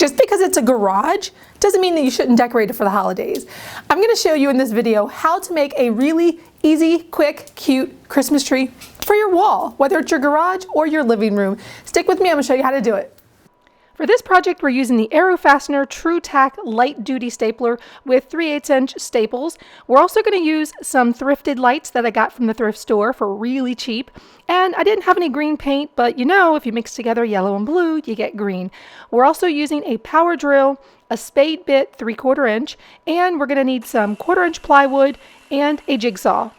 Just because it's a garage doesn't mean that you shouldn't decorate it for the holidays. I'm going to show you in this video how to make a really easy, quick, cute Christmas tree for your wall, whether it's your garage or your living room. Stick with me, I'm going to show you how to do it. For this project, we're using the Arrow Fastener TruTac light duty stapler with 3/8" staples. We're also going to use some thrifted lights that I got from the thrift store for really cheap. And I didn't have any green paint, but you know, if you mix together yellow and blue, you get green. We're also using a power drill, a spade bit 3/4 inch, and we're going to need some 1/4 inch plywood and a jigsaw.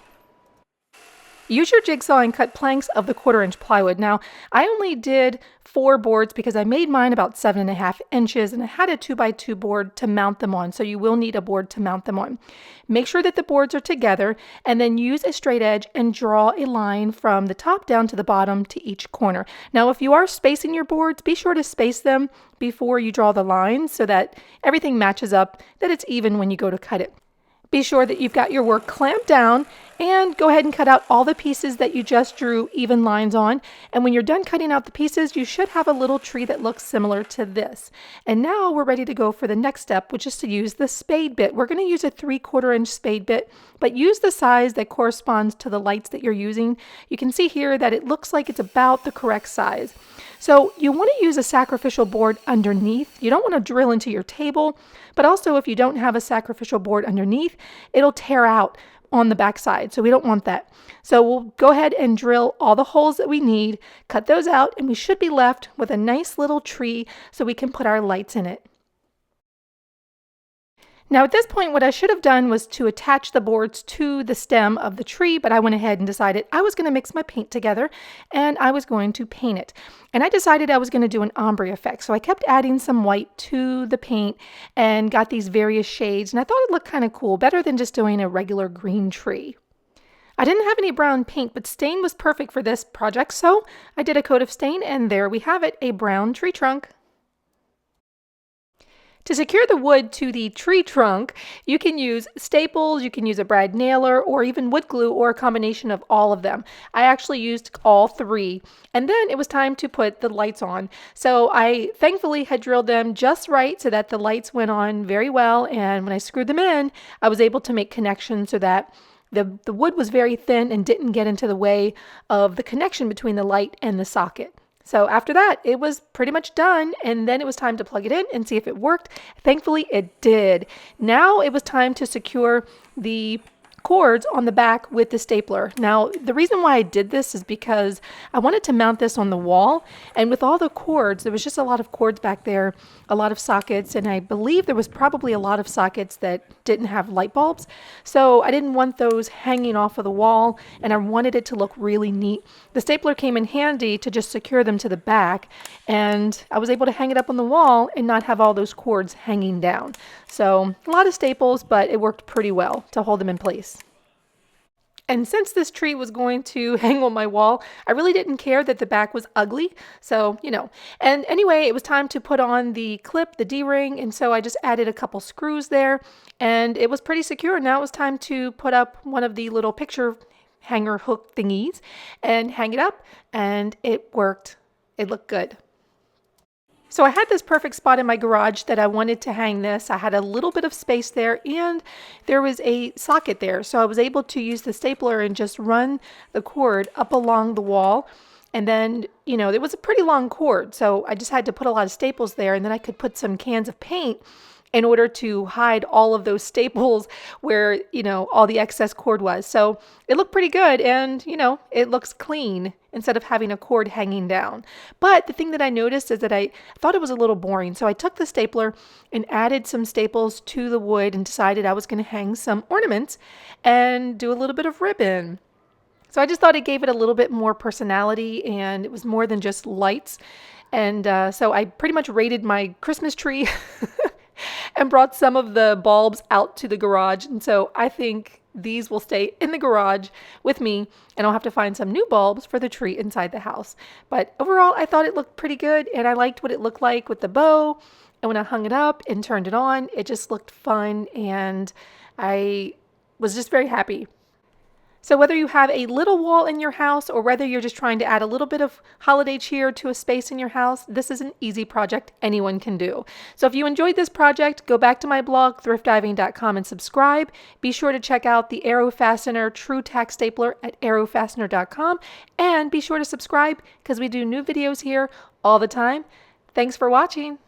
Use your jigsaw and cut planks of the 1/4 inch plywood. Now, I only did 4 boards because I made mine about 7.5 inches and I had a 2x2 board to mount them on, so you will need a board to mount them on. Make sure that the boards are together and then use a straight edge and draw a line from the top down to the bottom to each corner. Now, if you are spacing your boards, be sure to space them before you draw the lines so that everything matches up, that it's even when you go to cut it. Be sure that you've got your work clamped down and go ahead and cut out all the pieces that you just drew even lines on. And when you're done cutting out the pieces, you should have a little tree that looks similar to this. And now we're ready to go for the next step, which is to use the spade bit. We're going to use a 3/4 inch spade bit, but use the size that corresponds to the lights that you're using. You can see here that it looks like it's about the correct size. So you want to use a sacrificial board underneath. You don't want to drill into your table, but also if you don't have a sacrificial board underneath, it'll tear out on the back side. So we don't want that. So we'll go ahead and drill all the holes that we need, cut those out, and we should be left with a nice little tree so we can put our lights in it. Now at this point, what I should have done was to attach the boards to the stem of the tree, but I went ahead and decided I was going to mix my paint together and I was going to paint it. And I decided I was going to do an ombre effect. So I kept adding some white to the paint and got these various shades, and I thought it looked kind of cool, better than just doing a regular green tree. I didn't have any brown paint, but stain was perfect for this project, so I did a coat of stain, and there we have it, a brown tree trunk. To secure the wood to the tree trunk, you can use staples, you can use a brad nailer, or even wood glue, or a combination of all of them. I actually used all 3. And then it was time to put the lights on. So I thankfully had drilled them just right so that the lights went on very well. And when I screwed them in, I was able to make connections so that the wood was very thin and didn't get into the way of the connection between the light and the socket. So after that, it was pretty much done, and then it was time to plug it in and see if it worked. Thankfully, it did. Now it was time to secure the cords on the back with the stapler. Now, the reason why I did this is because I wanted to mount this on the wall, and with all the cords, there was just a lot of cords back there, a lot of sockets, and I believe there was probably a lot of sockets that didn't have light bulbs. So I didn't want those hanging off of the wall, and I wanted it to look really neat. The stapler came in handy to just secure them to the back, and I was able to hang it up on the wall and not have all those cords hanging down. So a lot of staples, but it worked pretty well to hold them in place. And since this tree was going to hang on my wall, I really didn't care that the back was ugly. So, you know, and anyway, it was time to put on the clip, the D-ring. And so I just added a couple screws there and it was pretty secure. Now it was time to put up one of the little picture hanger hook thingies and hang it up, and it worked. It looked good. So I had this perfect spot in my garage that I wanted to hang this. I had a little bit of space there and there was a socket there. So I was able to use the stapler and just run the cord up along the wall. And then, you know, it was a pretty long cord. So I just had to put a lot of staples there, and then I could put some cans of paint in order to hide all of those staples where, you know, all the excess cord was. So it looked pretty good, and, you know, it looks clean instead of having a cord hanging down. But the thing that I noticed is that I thought it was a little boring. So I took the stapler and added some staples to the wood and decided I was going to hang some ornaments and do a little bit of ribbon. So I just thought it gave it a little bit more personality, and it was more than just lights. And so I pretty much raided my Christmas tree and brought some of the bulbs out to the garage. And so I think these will stay in the garage with me, and I'll have to find some new bulbs for the tree inside the house. But overall, I thought it looked pretty good, and I liked what it looked like with the bow. And when I hung it up and turned it on, it just looked fun, and I was just very happy. So whether you have a little wall in your house or whether you're just trying to add a little bit of holiday cheer to a space in your house, this is an easy project anyone can do. So if you enjoyed this project, go back to my blog, thriftdiving.com, and subscribe. Be sure to check out the Arrow Fastener TruTac stapler at arrowfastener.com, and be sure to subscribe because we do new videos here all the time. Thanks for watching.